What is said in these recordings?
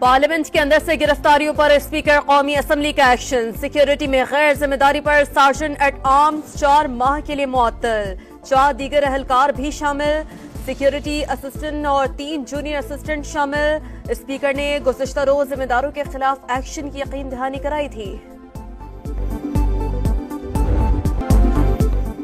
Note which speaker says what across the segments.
Speaker 1: Parliament کے اندر سے گرفتاریوں پر speaker قومی اسمبلی کا ایکشن. سیکیورٹی میں غیر ذمہ داری پر سارجنٹ ایٹ آرمز 4 ماہ کے لیے معطل. 4 دیگر اہلکار بھی شامل. سیکیورٹی اسسٹنٹ اور 3 جونیئر اسسٹنٹ شامل. اسپیکر نے گزشتہ روز ذمہ داروں کے خلاف ایکشن کی یقین دہانی کرائی تھی.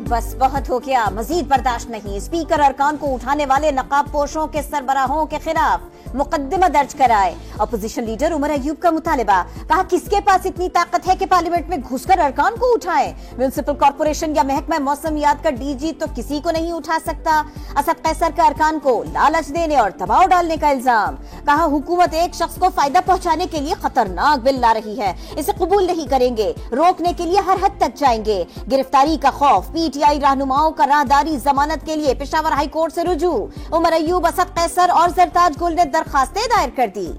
Speaker 2: بس بہت ہو گیا، مزید برداشت نہیں. اسپیکر ارکان کو اٹھانے والے نقاب پوشوں کے سربراہوں کے خلاف مقدمہ درج کرائے. اپوزیشن لیڈر عمر ایوب کا مطالبہ. کہا کس کے پاس اتنی طاقت ہے کہ پارلیمنٹ میں گھس کر ارکان کو اٹھائے؟ میونسپل کارپوریشن یا محکمہ موسمیات کا ڈی جی تو کسی کو نہیں اٹھا سکتا. اسد قیصر کا ارکان کو لالچ دینے اور دباؤ ڈالنے کا الزام. کہا حکومت ایک شخص کو فائدہ پہنچانے کے لیے خطرناک بل لا رہی ہے، اسے قبول نہیں کریں گے، روکنے کے لیے ہر حد تک جائیں گے. گرفتاری کا خوف، پی ٹی آئی رہنماؤں کا راہداری ضمانت کے لیے پشاور ہائی کورٹ سے رجوع. عمر ایوب، اسد قیصر اور زرتاج گل نے درخواستیں دائر کر دی.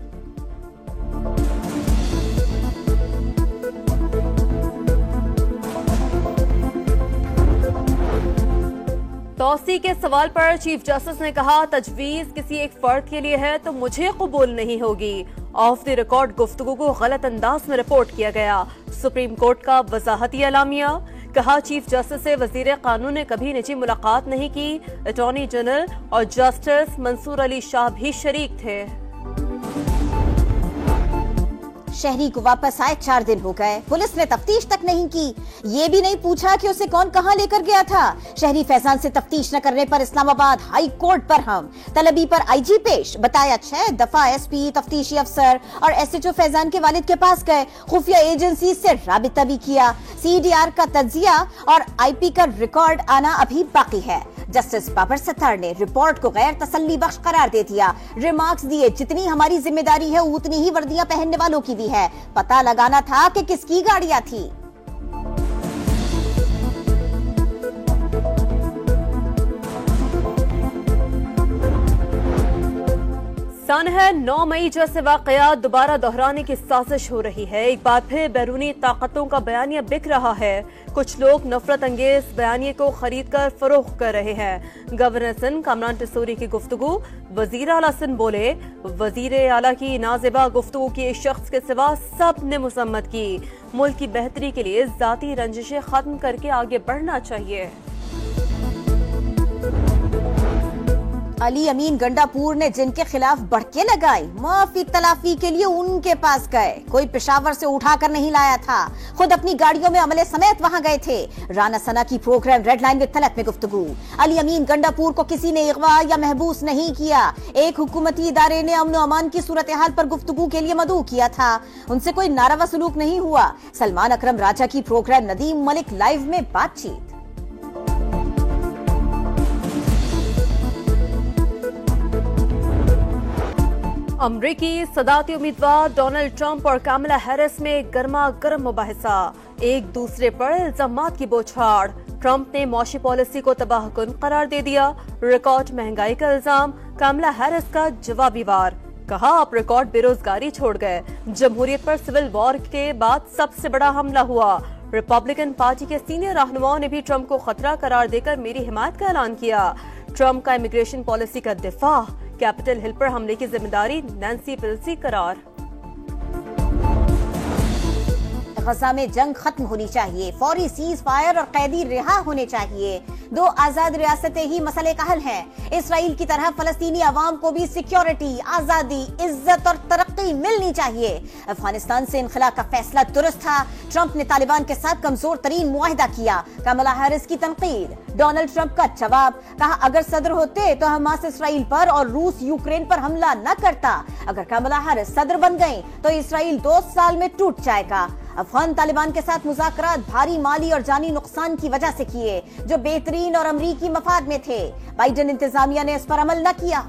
Speaker 1: توسیع کے سوال پر چیف جسٹس نے کہا تجویز کسی ایک فرد کے لیے ہے تو مجھے قبول نہیں ہوگی. آف دی ریکارڈ گفتگو کو غلط انداز میں رپورٹ کیا گیا. سپریم کورٹ کا وضاحتی اعلامیہ. کہا چیف جسٹس سے وزیر قانون نے کبھی نجی ملاقات نہیں کی. اٹارنی جنرل اور جسٹس منصور علی شاہ بھی شریک تھے.
Speaker 2: شہری کو واپس آئے 4 دن ہو گئے، پولیس نے تفتیش تک نہیں کی. یہ بھی نہیں پوچھا کہ اسے کون کہاں لے کر گیا تھا. شہری فیضان سے تفتیش نہ کرنے پر اسلام آباد ہائی کورٹ پر ہم طلبی پر آئی جی پیش. بتایا 6 دفعہ ایس پی، تفتیشی افسر اور ایس ایچ او فیضان کے والد کے پاس گئے. خفیہ ایجنسی سے رابطہ بھی کیا. سی ڈی آر کا تجزیہ اور آئی پی کا ریکارڈ آنا ابھی باقی ہے. جسٹس بابر ستار نے رپورٹ کو غیر تسلی بخش قرار دے دیا. ریمارکس دیے جتنی ہماری ذمہ داری ہے اتنی ہی وردیاں پہننے والوں کی بھی ہے. پتہ لگانا تھا کہ کس کی گاڑیاں تھی.
Speaker 1: سن ہے 9 مئی جیسے واقعات دوبارہ دہرانے کی سازش ہو رہی ہے. ایک بار پھر بیرونی طاقتوں کا بیانیہ بک رہا ہے. کچھ لوگ نفرت انگیز بیانیے کو خرید کر فروخت کر رہے ہیں. گورنر سندھ کامران ٹسوری کی گفتگو. وزیر اعلیٰ سندھ بولے وزیر اعلیٰ کی نازیبا گفتگو کی ایک شخص کے سوا سب نے مذمت کی. ملک کی بہتری کے لیے ذاتی رنجشیں ختم کر کے آگے بڑھنا چاہیے.
Speaker 2: علی امین گنڈا پور نے جن کے خلاف بڑھکے لگائی، معافی تلافی کے لیے ان کے پاس گئے. کوئی پشاور سے اٹھا کر نہیں لایا تھا، خود اپنی گاڑیوں میں عملے سمیت وہاں گئے تھے. رانا ثنا کی programme red line with Talat میں گفتگو. علی امین گنڈا پور کو کسی نے اغوا یا محبوس نہیں کیا. ایک حکومتی ادارے نے امن و امان کی صورتحال پر گفتگو کے لیے مدعو کیا تھا، ان سے کوئی ناروا سلوک نہیں ہوا. سلمان اکرم راجہ کی پروگرام ندیم ملک لائیو میں بات چیت.
Speaker 1: امریکی صدارتی امیدوار ڈونلڈ ٹرمپ اور کاملا ہیرس میں گرما گرم مباحثہ. ایک دوسرے پر الزامات کی بوچھاڑ. ٹرمپ نے معاشی پالیسی کو تباہ کن قرار دے دیا. ریکارڈ مہنگائی کا الزام. کاملا ہیرس کا جوابی وار. کہا آپ ریکارڈ بے روزگاری چھوڑ گئے. جمہوریت پر سول وار کے بعد سب سے بڑا حملہ ہوا. ریپبلکن پارٹی کے سینئر رہنماؤں نے بھی ٹرمپ کو خطرہ قرار دے کر میری حمایت کا اعلان کیا. ٹرمپ کا امیگریشن پالیسی کا دفاع. کیپٹل ہل پر حملے کی ذمہ داری نینسی پیلوسی قرار.
Speaker 2: غزہ میں جنگ ختم ہونی چاہیے، فوری سیز فائر اور قیدی رہا ہونے چاہیے. 2 آزاد ریاستیں ہی مسئلے کا حل ہیں. اسرائیل کی طرح فلسطینی عوام کو بھی سیکیورٹی، آزادی، عزت اور ترقی ملنی چاہیے. افغانستان سے انخلا کا فیصلہ درست تھا. ٹرمپ نے طالبان کے ساتھ کمزور ترین معاہدہ کیا. کاملا ہیرس کی تنقید. ڈونلڈ ٹرمپ کا جواب. کہا اگر صدر ہوتے تو حماس اسرائیل پر اور روس یوکرین پر حملہ نہ کرتا. اگر کاملا ہیرس صدر بن گئیں تو اسرائیل 2 سال میں ٹوٹ جائے گا. افغان طالبان کے ساتھ مذاکرات بھاری مالی اور جانی نقصان کی وجہ سے کیے جو بہترین اور امریکی مفاد میں تھے. بائیڈن انتظامیہ نے اس پر عمل نہ کیا.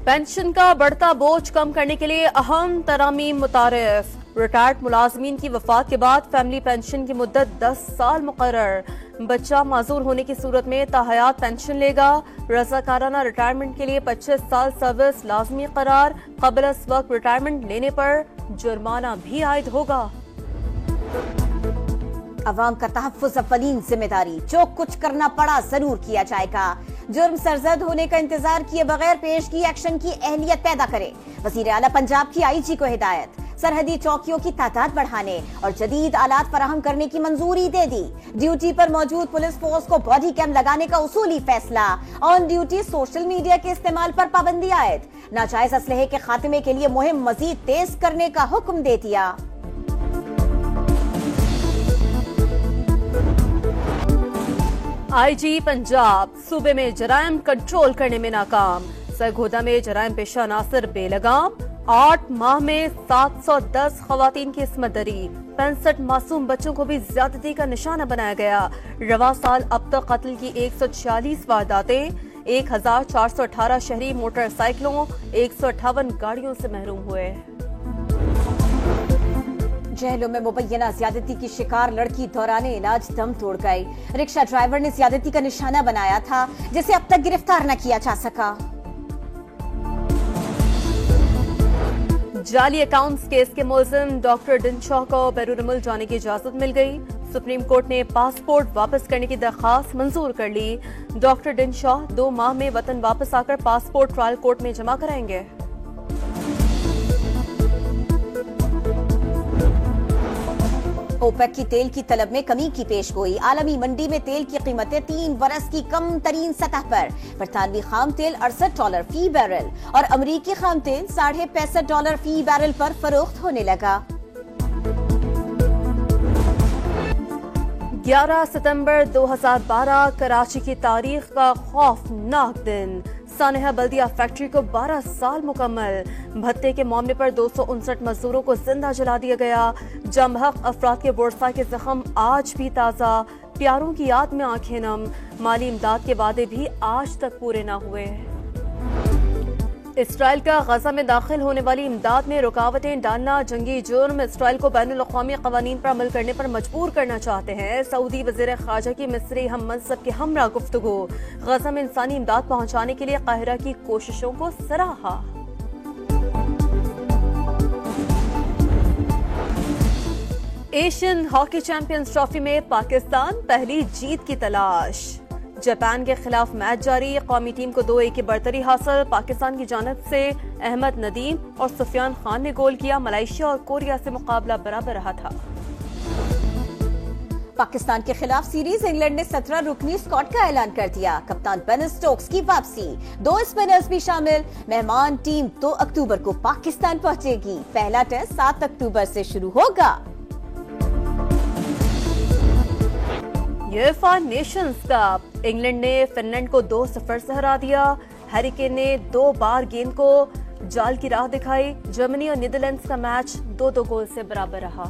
Speaker 1: پینشن کا بڑھتا بوجھ کم کرنے کے لیے اہم ترامیم متعارف. ریٹائرڈ ملازمین کی وفات کے بعد فیملی پینشن کی مدت 10 سال مقرر. بچہ معذور ہونے کی صورت میں تاحیات پینشن لے گا. رضاکارانہ ریٹائرمنٹ کے لیے 25 سال سروس لازمی قرار. قبل از وقت ریٹائرمنٹ لینے پر جرمانہ بھی عائد ہوگا.
Speaker 2: عوام کا تحفظ اولین ذمہ داری. جو کچھ کرنا پڑا ضرور کیا جائے گا. جرم سرزد ہونے کا انتظار کیے بغیر پیشگی ایکشن کی اہلیت پیدا کرے۔ وزیر اعلیٰ پنجاب کی آئی جی کو ہدایت، سرحدی چوکیوں کی تعداد بڑھانے اور جدید آلات فراہم کرنے کی منظوری دے دی۔ ڈیوٹی پر موجود پولیس فورس کو باڈی کیم لگانے کا اصولی فیصلہ۔ آن ڈیوٹی سوشل میڈیا کے استعمال پر پابندی عائد۔ ناجائز اسلحے کے خاتمے کے لیے مہم مزید تیز کرنے کا حکم دے دیا۔
Speaker 1: آئی جی پنجاب صوبے میں جرائم کنٹرول کرنے میں ناکام۔ سرگودا میں جرائم پیشہ عناصر بے لگام۔ 8 ماہ میں 710 خواتین کی عصمت دری، 65 معصوم بچوں کو بھی زیادتی کا نشانہ بنایا گیا۔ رواں سال اب تک قتل کی 146 وارداتیں، 1418 شہری موٹر سائیکلوں، 158 گاڑیوں سے محروم ہوئے۔
Speaker 2: جہلوں میں مبینہ زیادتی کی شکار لڑکی دوران علاج دم توڑ گئی۔ رکشہ ڈرائیور نے زیادتی کا نشانہ بنایا تھا جسے اب تک گرفتار نہ کیا جا سکا۔
Speaker 1: جعلی اکاؤنٹس کیس کے ملزم ڈاکٹر ڈنشاہ کو بیرون ملک جانے کی اجازت مل گئی۔ سپریم کورٹ نے پاسپورٹ واپس کرنے کی درخواست منظور کر لی۔ ڈاکٹر ڈنشاہ 2 ماہ میں وطن واپس آ کر پاسپورٹ ٹرائل کورٹ میں جمع کرائیں گے۔
Speaker 2: اوپیک کی تیل کی طلب میں کمی کی پیش گوئی۔ عالمی منڈی میں تیل کی قیمتیں 3 برس کی کم ترین سطح پر۔ برطانوی خام تیل $68 فی بیرل اور امریکی خام تیل $65.5 فی بیرل پر فروخت ہونے لگا۔
Speaker 1: 11 ستمبر 2012 کراچی کی تاریخ کا خوفناک دن۔ سانحہ بلدیہ فیکٹری کو 12 سال مکمل۔ بھتے کے معاملے پر 259 مزدوروں کو زندہ جلا دیا گیا۔ جم حق افراد کے ورثاء کے زخم آج بھی تازہ، پیاروں کی یاد میں آنکھیں نم۔ مالی امداد کے وعدے بھی آج تک پورے نہ ہوئے۔ اسرائیل کا غزہ میں داخل ہونے والی امداد میں رکاوٹیں ڈالنا جنگی جرم۔ اسرائیل کو بین الاقوامی قوانین پر عمل کرنے پر مجبور کرنا چاہتے ہیں۔ سعودی وزیر خارجہ کی مصری ہم منصب کے ہمراہ گفتگو۔ غزہ میں انسانی امداد پہنچانے کے لیے قاہرہ کی کوششوں کو سراہا۔ ایشین ہاکی چیمپئنز ٹرافی میں پاکستان پہلی جیت کی تلاش۔ جاپان کے خلاف میچ جاری، قومی ٹیم کو 2-1 کی برتری حاصل۔ پاکستان کی جانب سے احمد ندیم اور سفیان خان نے گول کیا۔ ملائیشیا اور کوریا سے مقابلہ برابر رہا تھا۔
Speaker 2: پاکستان کے خلاف سیریز انگلینڈ نے 17 رکنی اسکواڈ کا اعلان کر دیا۔ کپتان بین سٹوکس کی واپسی، 2 اسپنرز بھی شامل۔ مہمان ٹیم 2 اکتوبر کو پاکستان پہنچے گی۔ پہلا ٹیسٹ 7 اکتوبر سے شروع ہوگا۔
Speaker 1: یوفا نیشنز کپ، انگلینڈ نے فن لینڈ کو 2-0 سے ہرا دیا۔ ہیری کین نے 2 بار گیند کو جال کی راہ دکھائی۔ جرمنی اور نیدرلینڈز کا میچ 2-2 گول سے برابر رہا۔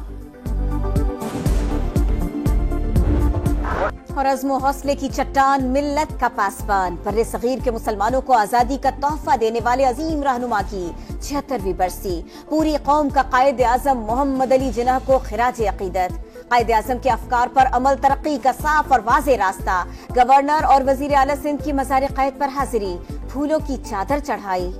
Speaker 2: اور عزم و حوصلے کی چٹان ملت کا پاسبان، بر صغیر کے مسلمانوں کو آزادی کا تحفہ دینے والے عظیم رہنما کی 76ویں برسی۔ پوری قوم کا قائد اعظم محمد علی جناح کو خراج عقیدت۔ قائد اعظم کے افکار پر عمل ترقی کا صاف اور واضح راستہ۔ گورنر اور وزیر اعلیٰ سندھ کی مزار قائد پر حاضری، پھولوں کی چادر چڑھائی۔